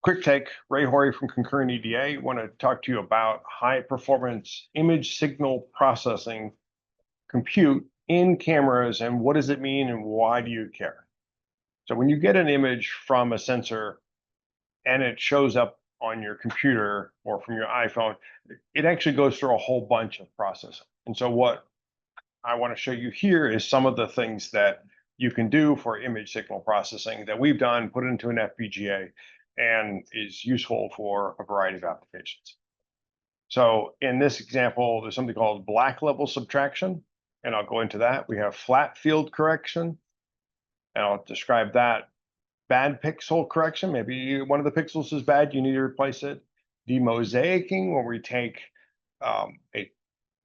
Quick take, Ray Hoare from Concurrent EDA. I want to talk to you about high performance image signal processing compute in cameras and what does it mean and why do you care? So when you get an image from a sensor and it shows up on your computer or from your iPhone, it actually goes through a whole bunch of processing. And so what I want to show you here is some of the things that you can do for image signal processing that we've done, put into an FPGA, and is useful for a variety of applications. So in this example, there's something called black level subtraction, and I'll go into that. We have flat field correction, and I'll describe that. Bad pixel correction, maybe one of the pixels is bad, you need to replace it. Demosaicing, where we take a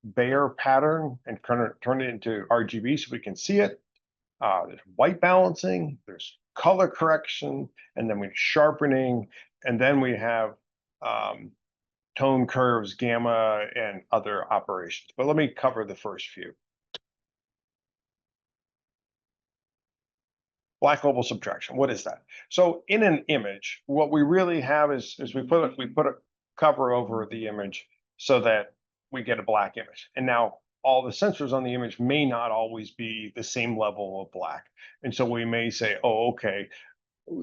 bare pattern and turn it into RGB so we can see it. There's white balancing, there's color correction, and then we sharpening, and then we have tone curves, gamma, and other operations. But let me cover the first few. Black level subtraction, what is that? So in an image, what we really have is we put a cover over the image so that we get a black image. And now all the sensors on the image may not always be the same level of black. And so we may say, oh, okay,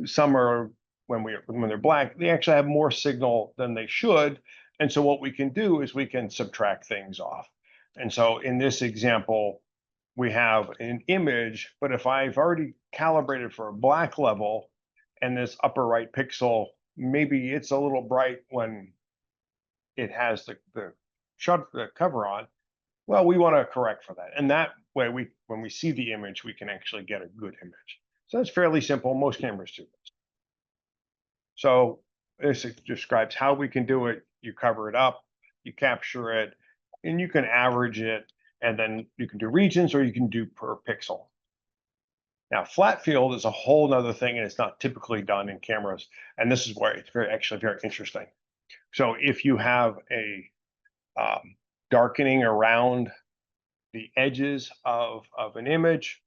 some are, when they're black, they actually have more signal than they should. And so what we can do is we can subtract things off. And so in this example, we have an image, but if I've already calibrated for a black level and this upper right pixel, maybe it's a little bright when it has the cover on, well, we want to correct for that. And that way, when we see the image, we can actually get a good image. So that's fairly simple. Most cameras do this. So this describes how we can do it. You cover it up, you capture it, and you can average it. And then you can do regions or you can do per pixel. Now, flat field is a whole nother thing, and it's not typically done in cameras. And this is where it's actually very interesting. So if you have a darkening around the edges of an image,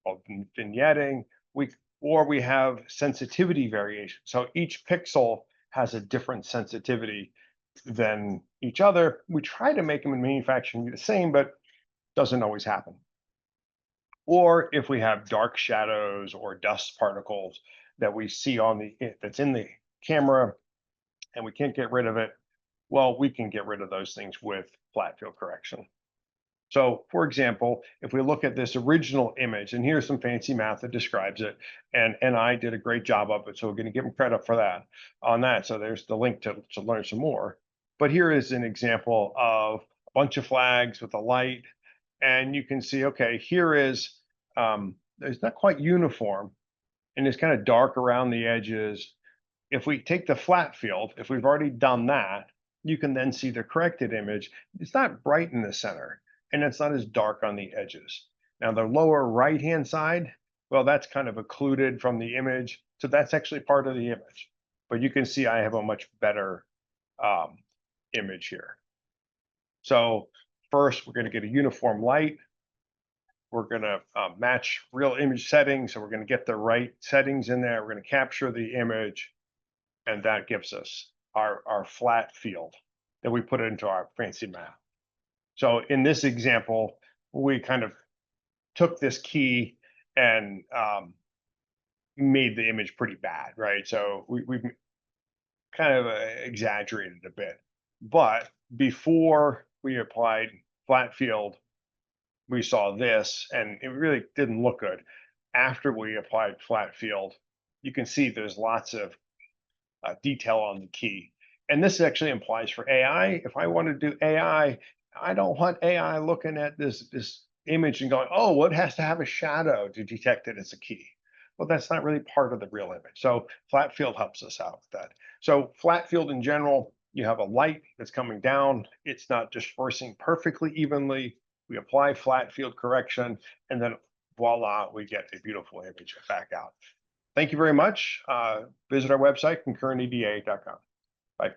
of vignetting, we have sensitivity variation. So each pixel has a different sensitivity than each other. We try to make them in manufacturing the same, but doesn't always happen. Or if we have dark shadows or dust particles that we see that's in the camera and we can't get rid of it, well, we can get rid of those things with flat field correction. So for example, if we look at this original image, and here's some fancy math that describes it, and I did a great job of it, so we're going to give them credit for that on that. So there's the link to learn some more. But here is an example of a bunch of flags with a light, and you can see, okay, here is, it's not quite uniform, and it's kind of dark around the edges. If we take the flat field, if we've already done that, you can then see the corrected image. It's not bright in the center, and it's not as dark on the edges. Now, the lower right-hand side, well, that's kind of occluded from the image, so that's actually part of the image. But you can see I have a much better image here. So first, we're going to get a uniform light. We're going to match real image settings, so we're going to get the right settings in there. We're going to capture the image, and that gives us our flat field that we put into our fancy math. So in this example, we kind of took this key and made the image pretty bad, right? So we've kind of exaggerated a bit. But before we applied flat field, we saw this, and it really didn't look good. After we applied flat field, you can see there's lots of detail on the key. And this actually applies for AI. If I want to do AI, I don't want AI looking at this image and going, oh, well, it has to have a shadow to detect it as a key. Well, that's not really part of the real image. So flat field helps us out with that. So flat field in general, you have a light that's coming down. It's not dispersing perfectly evenly. We apply flat field correction, and then voila, we get a beautiful image back out. Thank you very much. Visit our website, concurrenteda.com. Bye.